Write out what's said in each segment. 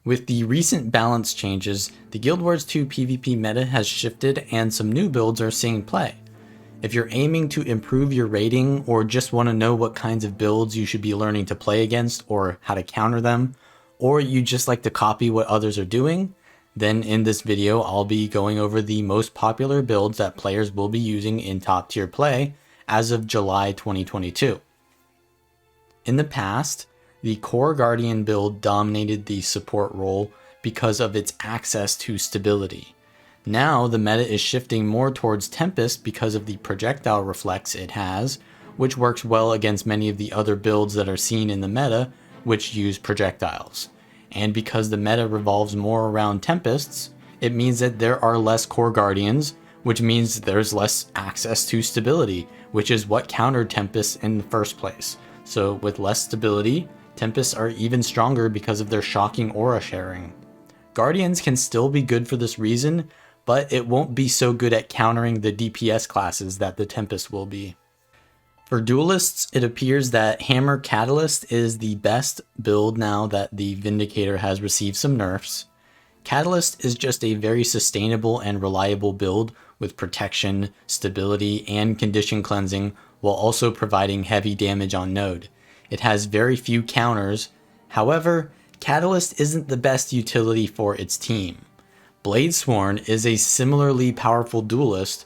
With the recent balance changes, the Guild Wars 2 PvP meta has shifted and some new builds are seeing play. If you're aiming to improve your rating or just want to know what kinds of builds you should be learning to play against or how to counter them, or you just like to copy what others are doing, then in this video I'll be going over the most popular builds that players will be using in top tier play as of July 2022. In the past, the Core Guardian build dominated the support role because of its access to stability. Now the meta is shifting more towards Tempest because of the projectile reflex it has, which works well against many of the other builds that are seen in the meta which use projectiles. And because the meta revolves more around Tempests, it means that there are less Core Guardians, which means there's less access to stability, which is what countered Tempests in the first place. So with less stability, Tempests are even stronger because of their shocking aura sharing. Guardians can still be good for this reason, but it won't be so good at countering the DPS classes that the Tempest will be. For Duelists, it appears that Hammer Catalyst is the best build now that the Vindicator has received some nerfs. Catalyst is just a very sustainable and reliable build with protection, stability, and condition cleansing while also providing heavy damage on node. It has very few counters. However, Catalyst isn't the best utility for its team. Bladesworn is a similarly powerful duelist.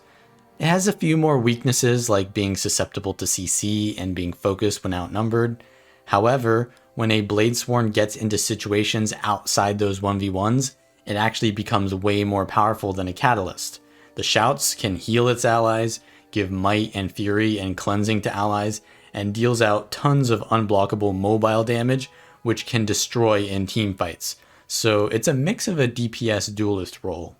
It has a few more weaknesses like being susceptible to CC and being focused when outnumbered. However, when a Bladesworn gets into situations outside those 1v1s, it actually becomes way more powerful than a Catalyst. The shouts can heal its allies, give might and fury and cleansing to allies, and deals out tons of unblockable mobile damage, which can destroy in teamfights. So it's a mix of a DPS duelist role.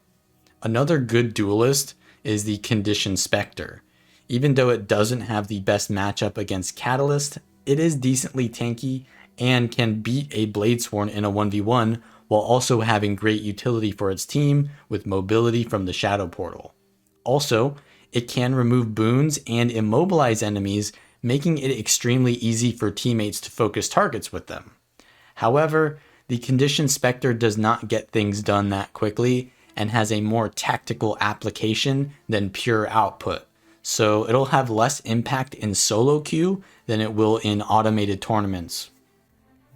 Another good duelist is the Condition Spectre. Even though it doesn't have the best matchup against Catalyst, it is decently tanky and can beat a Bladesworn in a 1v1 while also having great utility for its team with mobility from the Shadow Portal. Also, it can remove boons and immobilize enemies, making it extremely easy for teammates to focus targets with them. However, the Condition Spectre does not get things done that quickly and has a more tactical application than pure output, so it'll have less impact in solo queue than it will in automated tournaments.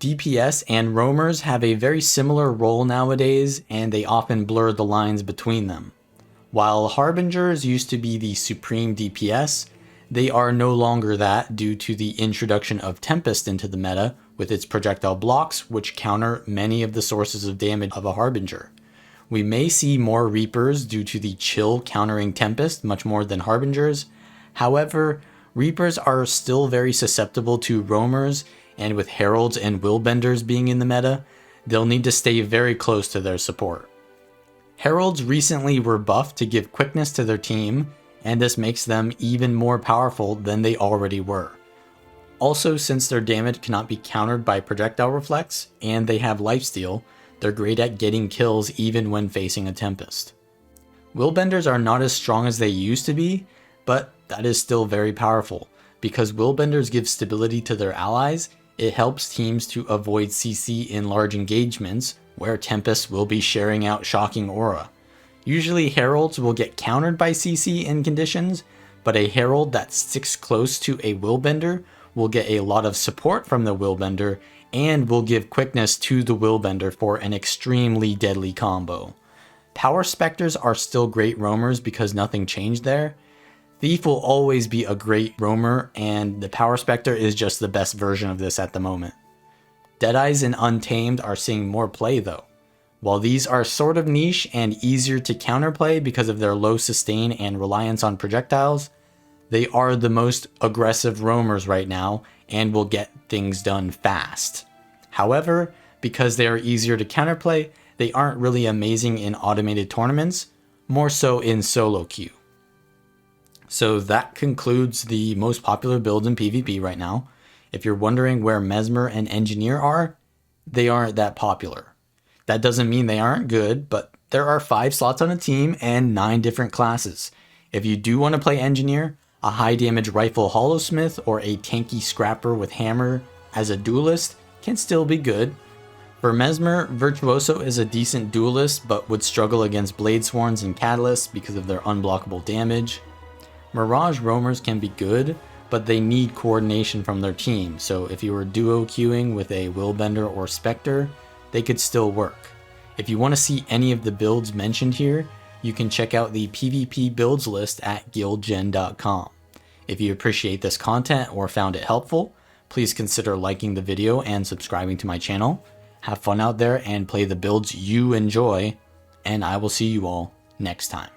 DPS and roamers have a very similar role nowadays, and they often blur the lines between them. While Harbingers used to be the supreme DPS, they are no longer that due to the introduction of Tempest into the meta with its projectile blocks, which counter many of the sources of damage of a Harbinger. We may see more Reapers due to the chill countering Tempest much more than Harbingers. However, Reapers are still very susceptible to roamers, and with Heralds and Willbenders being in the meta, they'll need to stay very close to their support. Heralds recently were buffed to give quickness to their team, and this makes them even more powerful than they already were. Also, since their damage cannot be countered by projectile reflex, and they have lifesteal, they're great at getting kills even when facing a Tempest. Willbenders are not as strong as they used to be, but that is still very powerful. Because Willbenders give stability to their allies, it helps teams to avoid CC in large engagements, where Tempests will be sharing out shocking aura. Usually Heralds will get countered by CC in conditions, but a Herald that sticks close to a Willbender will get a lot of support from the Willbender and will give quickness to the Willbender for an extremely deadly combo. Power Spectres are still great roamers because nothing changed there. Thief will always be a great roamer, and the Power Spectre is just the best version of this at the moment. Deadeyes and Untamed are seeing more play though. While these are sort of niche and easier to counterplay because of their low sustain and reliance on projectiles, they are the most aggressive roamers right now and will get things done fast. However, because they are easier to counterplay, they aren't really amazing in automated tournaments, more so in solo queue. So that concludes the most popular builds in PvP right now. If you're wondering where Mesmer and Engineer are, they aren't that popular. That doesn't mean they aren't good, but there are 5 slots on a team and 9 different classes. If you do want to play Engineer, a high damage rifle Hollowsmith or a tanky scrapper with hammer as a duelist can still be good. For Mesmer, Virtuoso is a decent duelist, but would struggle against Bladesworns and Catalysts because of their unblockable damage. Mirage Roamers can be good, but they need coordination from their team, so if you were duo queuing with a Willbender or Spectre, they could still work. If you want to see any of the builds mentioned here, you can check out the PvP builds list at guildgen.com. If you appreciate this content or found it helpful, please consider liking the video and subscribing to my channel. Have fun out there and play the builds you enjoy, and I will see you all next time.